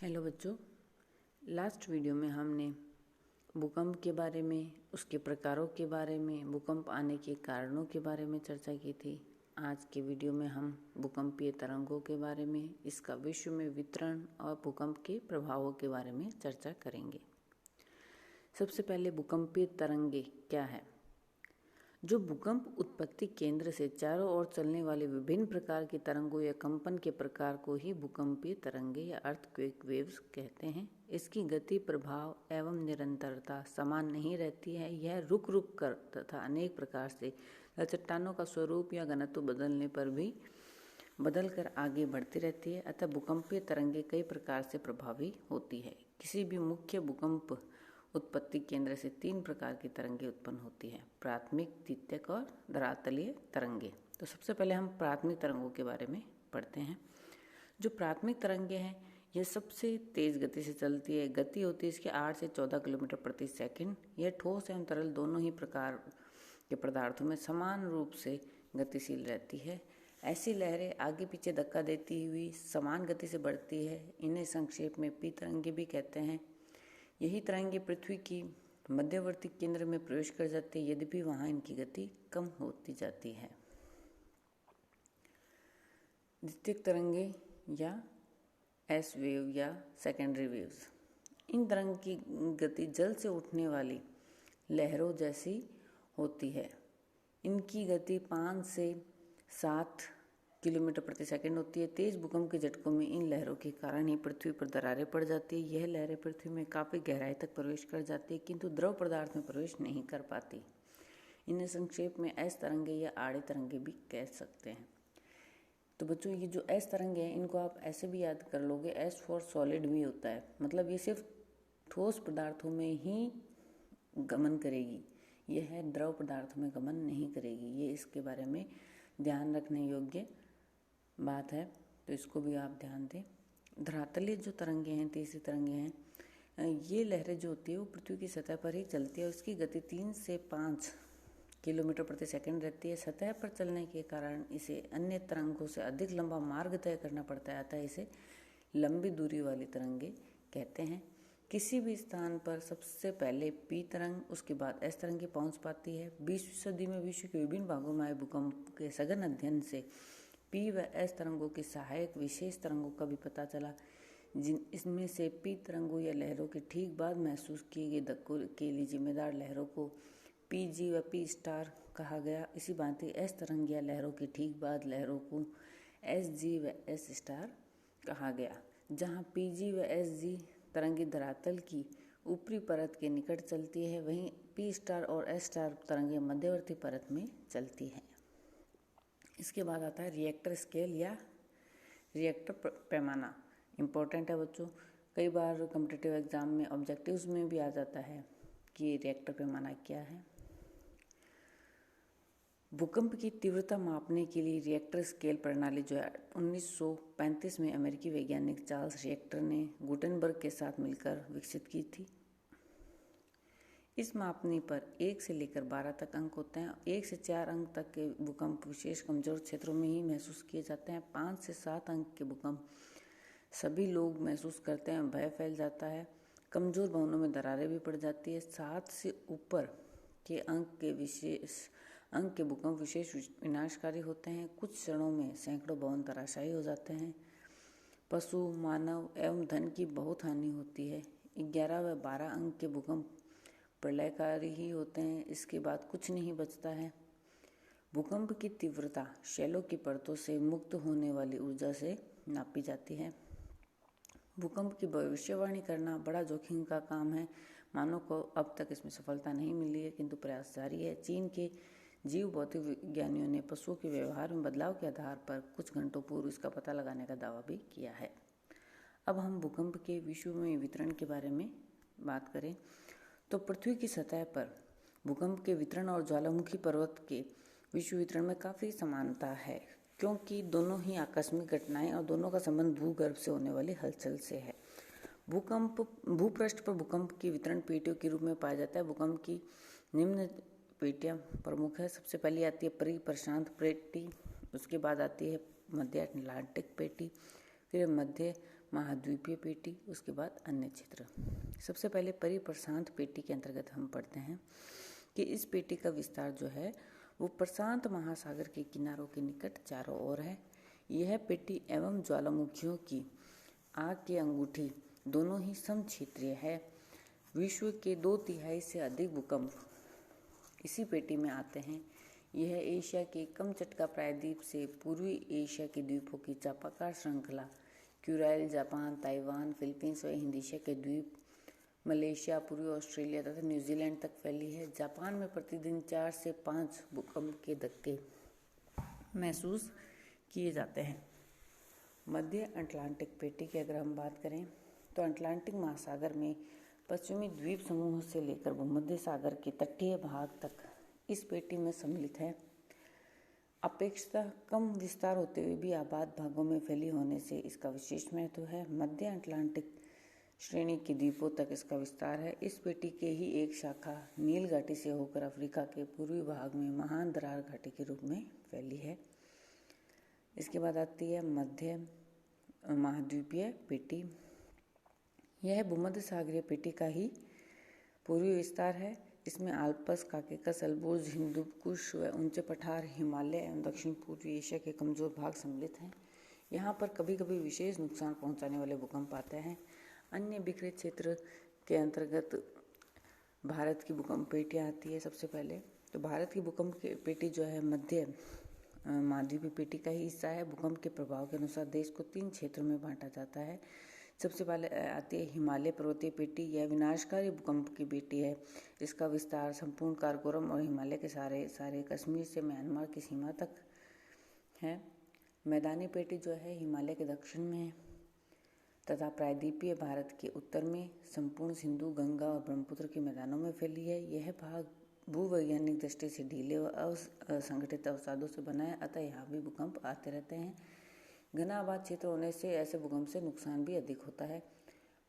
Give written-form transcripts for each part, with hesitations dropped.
Hello बच्चों, last video में हमने भूकंप के बारे में, उसके प्रकारों के बारे में, भूकंप आने के कारणों के बारे में चर्चा की थी। आज के वीडियो में हम भूकंपीय तरंगों के बारे में, इसका विश्व में वितरण और भूकंप के प्रभावों के बारे में चर्चा करेंगे। सबसे पहले भूकंपीय तरंगे क्या है? जो भूकंप उत्पत्ति केंद्र से चारों ओर चलने वाले विभिन्न प्रकार की तरंगों या कंपन के प्रकार को ही भूकंपीय तरंगे या अर्थक्वेक वेव्स कहते हैं। इसकी गति, प्रभाव एवं निरंतरता समान नहीं रहती है। यह रुक रुक कर तथा अनेक प्रकार से चट्टानों का स्वरूप या घनत्व बदलने पर भी बदल कर आगे बढ़ती रहती है। अतः भूकंपीय तरंगे कई प्रकार से प्रभावी होती है। किसी भी मुख्य भूकंप उत्पत्ति केंद्र से 3 प्रकार की तरंगे उत्पन्न होती है: प्राथमिक, द्वितीयक और धरातलीय तरंगे। तो सबसे पहले हम प्राथमिक तरंगों के बारे में पढ़ते हैं। जो प्राथमिक तरंगे हैं, यह सबसे तेज गति से चलती है। गति होती है इसके 8 से 14 किलोमीटर प्रति सेकंड। यह ठोस एवं तरल दोनों ही प्रकार के पदार्थों में समान रूप से गतिशील रहती है। ऐसी लहरें आगे पीछे धक्का देती हुई समान गति से बढ़ती है। इन्हें संक्षेप में पी तरंगे भी कहते हैं। यही तरंगे पृथ्वी की मध्यवर्ती केंद्र में प्रवेश कर जाती है, यद्यपि वहां इनकी गति कम होती जाती है। द्वितीयक तरंगे या एस वेव या सेकेंडरी वेव्स, इन तरंग की गति जल से उठने वाली लहरों जैसी होती है। इनकी गति 5 से 7 किलोमीटर प्रति सेकंड होती है। तेज भूकंप के झटकों में इन लहरों के कारण ही पृथ्वी पर दरारें पड़ जाती है। यह लहरें पृथ्वी में काफ़ी गहराई तक प्रवेश कर जाती है, किंतु द्रव पदार्थ में प्रवेश नहीं कर पाती। इन्हें संक्षेप में एस तरंगे या आड़े तरंगे भी कह सकते हैं। तो बच्चों, ये जो एस तरंगे हैं, इनको आप ऐसे भी याद कर लोगे, एस फॉर सॉलिड भी होता है। मतलब ये सिर्फ ठोस पदार्थों में ही गमन करेगी, यह द्रव पदार्थों में गमन नहीं करेगी। ये इसके बारे में ध्यान रखने योग्य बात है, तो इसको भी आप ध्यान दें। धरातलीय जो तरंगे हैं, तीसरी तरंगे हैं, ये लहरें जो होती है वो पृथ्वी की सतह पर ही चलती है। उसकी गति 3 से 5 किलोमीटर प्रति सेकंड रहती है। सतह पर चलने के कारण इसे अन्य तरंगों से अधिक लंबा मार्ग तय करना पड़ता है, अतः इसे लंबी दूरी वाली तरंगे कहते हैं। किसी भी स्थान पर सबसे पहले पी तरंग, उसके बाद एस तरंगे पहुंच पाती है। 20वीं सदी में विश्व के विभिन्न भागों में आए भूकंप के सघन अध्ययन से पी व एस तरंगों की सहायक विशेष तरंगों का भी पता चला, इसमें से पी तरंगों या लहरों के ठीक बाद महसूस किए गए धक्कों के लिए जिम्मेदार लहरों को पी जी व पी स्टार कहा गया। इसी भांति एस तरंग या लहरों के ठीक बाद लहरों को एस जी व एस स्टार कहा गया। जहाँ पी जी व एस जी तरंगे धरातल की ऊपरी परत के निकट चलती है, वहीं पी स्टार और एस स्टार तरंगे मध्यवर्ती परत में चलती है। इसके बाद आता है रिएक्टर स्केल या रिएक्टर पैमाना। इम्पोर्टेंट है बच्चों, कई बार कॉम्पिटिटिव एग्जाम में ऑब्जेक्टिव्स में भी आ जाता है कि रिएक्टर पैमाना क्या है। भूकंप की तीव्रता मापने के लिए रिएक्टर स्केल प्रणाली जो है 1935 में अमेरिकी वैज्ञानिक चार्ल्स रिएक्टर ने गुटेनबर्ग के साथ मिलकर विकसित की थी। इस मापनी पर 1 से लेकर 12 तक अंक होते हैं। 1 से 4 अंक तक के भूकंप विशेष कमजोर क्षेत्रों में ही महसूस किए जाते हैं। 5 से 7 अंक के भूकंप सभी लोग महसूस करते हैं, भय फैल जाता है। कमजोर भवनों में दरारें भी पड़ जाती है। 7 से ऊपर के अंक के भूकंप विशेष विनाशकारी होते हैं। कुछ क्षणों में सैकड़ों भवन तराशायी हो जाते हैं। पशु, मानव एवं धन की बहुत हानि होती है। 11 व 12 अंक के भूकंप प्रलयकारी ही होते हैं। इसके बाद कुछ नहीं बचता है। भूकंप की तीव्रता शैलों की परतों से मुक्त होने वाली ऊर्जा से नापी जाती है। भूकंप की भविष्यवाणी करना बड़ा जोखिम का काम है। मानव को अब तक इसमें सफलता नहीं मिली है, किंतु प्रयास जारी है। चीन के जीव भौतिक विज्ञानियों ने पशुओं के व्यवहार में बदलाव के आधार पर कुछ घंटों पूर्व इसका पता लगाने का दावा भी किया है। अब हम भूकंप के विश्व में वितरण के बारे में बात करें तो पृथ्वी की सतह पर भूकंप के वितरण और ज्वालामुखी पर्वत के विश्व वितरण में काफ़ी समानता है, क्योंकि दोनों ही आकस्मिक घटनाएं और दोनों का संबंध भूगर्भ से होने वाली हलचल से है। भूपृष्ठ पर भूकंप की वितरण पेटियों के रूप में पाया जाता है। भूकंप की निम्न पेटियां प्रमुख है। सबसे पहले आती है परिप्रशांत पेटी, उसके बाद आती है मध्य अटलांटिक पेटी, फिर मध्य महाद्वीपीय पेटी, उसके बाद अन्य क्षेत्र। सबसे पहले परिप्रशांत पेटी के अंतर्गत हम पढ़ते हैं कि इस पेटी का विस्तार जो है वो प्रशांत महासागर के किनारों के निकट चारों ओर है। यह पेटी एवं ज्वालामुखियों की आग की अंगूठी दोनों ही समक्षेत्रीय है। विश्व के 2/3 से अधिक भूकंप इसी पेटी में आते हैं। यह एशिया के कमचटका प्रायद्वीप से पूर्वी एशिया के द्वीपों की चापाकार श्रृंखला, क्यूराइल, जापान, ताइवान, फिलीपींस व हिंद एशिया के द्वीप, मलेशिया, पूर्वी ऑस्ट्रेलिया तथा न्यूजीलैंड तक फैली है। जापान में प्रतिदिन 4 से 5 भूकंप के धक्के महसूस किए जाते हैं। मध्य अटलांटिक पेटी की अगर हम बात करें तो अटलांटिक महासागर में पश्चिमी द्वीप समूह से लेकर भूमध्य सागर के तटीय भाग तक इस पेटी में सम्मिलित है। अपेक्षाकृत कम विस्तार होते हुए भी आबाद भागों में फैली होने से इसका विशेष महत्व है। मध्य अटलांटिक श्रेणी के द्वीपों तक इसका विस्तार है। इस पेटी के ही एक शाखा नील घाटी से होकर अफ्रीका के पूर्वी भाग में महान दरार घाटी के रूप में फैली है। इसके बाद आती है मध्य महाद्वीपीय पेटी। यह भूमध्य सागरीय पेटी का ही पूर्वी विस्तार है। इसमें आल्प्स, काकेकस, अल्बोर्ज, हिंदू कुश व ऊंचे पठार, हिमालय एवं दक्षिण पूर्वी एशिया के कमजोर भाग सम्मिलित हैं। यहाँ पर कभी कभी विशेष नुकसान पहुँचाने वाले भूकंप आते हैं। अन्य बिखरे क्षेत्र के अंतर्गत भारत की भूकंप पेटियाँ आती है। सबसे पहले तो भारत की भूकंप पेटी जो है मध्य महाद्वीपीय पेटी का ही हिस्सा है। भूकंप के प्रभाव के अनुसार देश को 3 क्षेत्रों में बांटा जाता है। सबसे पहले आती है हिमालय पर्वतीय पेटी। यह विनाशकारी भूकंप की पेटी है। इसका विस्तार संपूर्ण काराकोरम और हिमालय के सारे कश्मीर से म्यांमार की सीमा तक है। मैदानी पेटी जो है हिमालय के दक्षिण में है तथा प्रायद्वीपीय भारत के उत्तर में संपूर्ण सिंधु, गंगा और ब्रह्मपुत्र के मैदानों में फैली है। यह भाग भूवैज्ञानिक दृष्टि से ढीले व असंगठित अवसादों से बना है, अतः यहाँ भी भूकंप आते रहते हैं। घना आबाद क्षेत्र होने से ऐसे भूकंप से नुकसान भी अधिक होता है।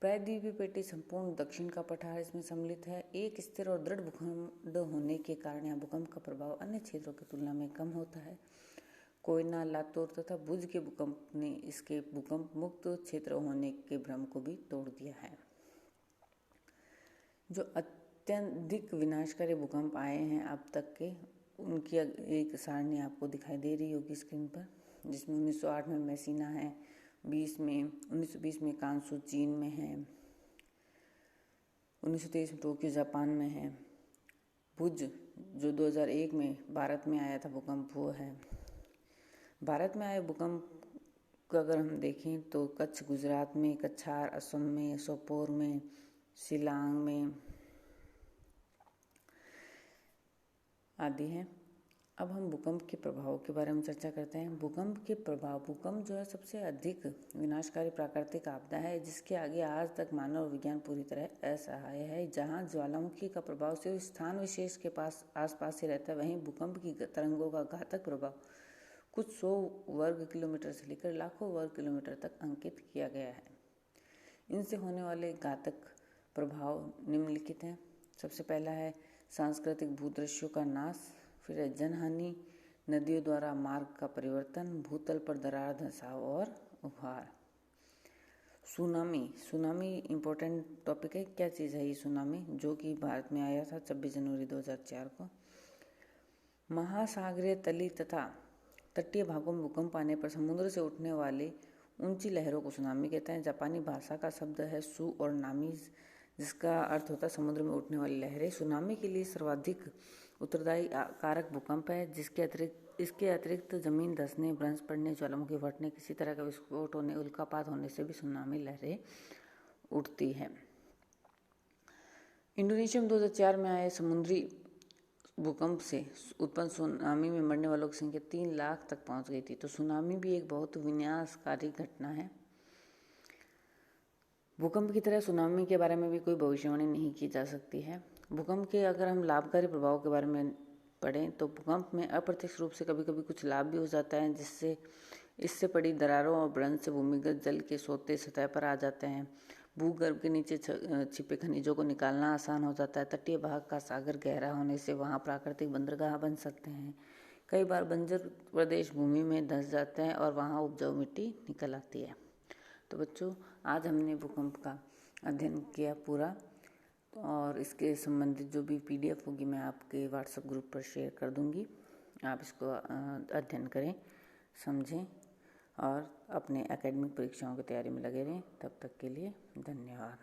प्रायद्वीपीय पेटी संपूर्ण दक्षिण का पठार इसमें सम्मिलित है। एक स्थिर और दृढ़ भूखंड होने के कारण यहाँ भूकंप का प्रभाव अन्य क्षेत्रों की तुलना में कम होता है। कोयना, लातूर तथा भुज के भूकंप ने इसके भूकंप मुक्त क्षेत्र होने के भ्रम को भी तोड़ दिया है। जो अत्यधिक विनाशकारी भूकंप आए हैं अब तक के, उनकी एक सारणी आपको दिखाई दे रही होगी स्क्रीन पर, जिसमें 1908 में मैसीना है, 1920 में कांसू चीन में है, 1923 में टोक्यो जापान में है, भुज जो 2001 में भारत में आया था भूकंप वो है। भारत में आए भूकंप को अगर हम देखें तो कच्छ गुजरात में, कछार असम में, सोपोर में, शिलांग में आदि हैं। अब हम भूकंप के प्रभाव के बारे में चर्चा करते हैं। भूकंप के प्रभाव, भूकंप जो है सबसे अधिक विनाशकारी प्राकृतिक आपदा है जिसके आगे आज तक मानव विज्ञान पूरी तरह असहाय है। जहां ज्वालामुखी का प्रभाव सिर्फ स्थान विशेष के आसपास ही रहता है, वहीं भूकंप की तरंगों का घातक प्रभाव कुछ 100 वर्ग किलोमीटर से लेकर लाखों वर्ग किलोमीटर तक अंकित किया गया है। इनसे होने वाले घातक प्रभाव निम्नलिखित हैं। सबसे पहला है सांस्कृतिक भूदृश्यों का नाश, फिर है जनहानि, नदियों द्वारा मार्ग का परिवर्तन, भूतल पर दरार, धंसाव और उभार। सुनामी इम्पोर्टेंट टॉपिक है। क्या चीज़ है ये सुनामी, जो कि भारत में आया था 26 जनवरी 2004 को। महासागरीय तली तथा तटीय भागों में भूकंप आने पर समुद्र से उठने वाली ऊंची लहरों को सुनामी कहते हैं। जापानी भाषा का शब्द है सु और नामी, जिसका अर्थ होता है समुद्र में उठने वाली लहरें। सुनामी के लिए सर्वाधिक उत्तरदायी कारक भूकंप है। इसके अतिरिक्त जमीन धंसने, भ्रंश पड़ने, ज्वालामुखी फटने, किसी तरह का विस्फोट होने, उल्कापात होने से भी सुनामी लहरें उठती है। इंडोनेशिया में 2004 में आए समुद्री भूकंप से उत्पन्न सुनामी में मरने वालों की संख्या 3 लाख तक पहुंच गई थी। तो सुनामी भी एक बहुत विनाशकारी घटना है। भूकंप की तरह सुनामी के बारे में भी कोई भविष्यवाणी नहीं की जा सकती है। भूकंप के अगर हम लाभकारी प्रभाव के बारे में पढ़ें तो भूकंप में अप्रत्यक्ष रूप से कभी कभी कुछ लाभ भी हो जाता है, जिससे इससे पड़ी दरारों और भ्रंश से भूमिगत जल के सोते सतह पर आ जाते हैं। भूगर्भ के नीचे छिपे खनिजों को निकालना आसान हो जाता है। तटीय भाग का सागर गहरा होने से वहाँ प्राकृतिक बंदरगाह बन सकते हैं। कई बार बंजर प्रदेश भूमि में धंस जाते हैं और वहाँ उपजाऊ मिट्टी निकल आती है। तो बच्चों, आज हमने भूकंप का अध्ययन किया पूरा, और इसके संबंधित जो भी PDF होगी मैं आपके व्हाट्सएप ग्रुप पर शेयर कर दूंगी। आप इसको अध्ययन करें, समझें और अपने एकेडमिक परीक्षाओं की तैयारी में लगे रहें। तब तक के लिए धन्यवाद।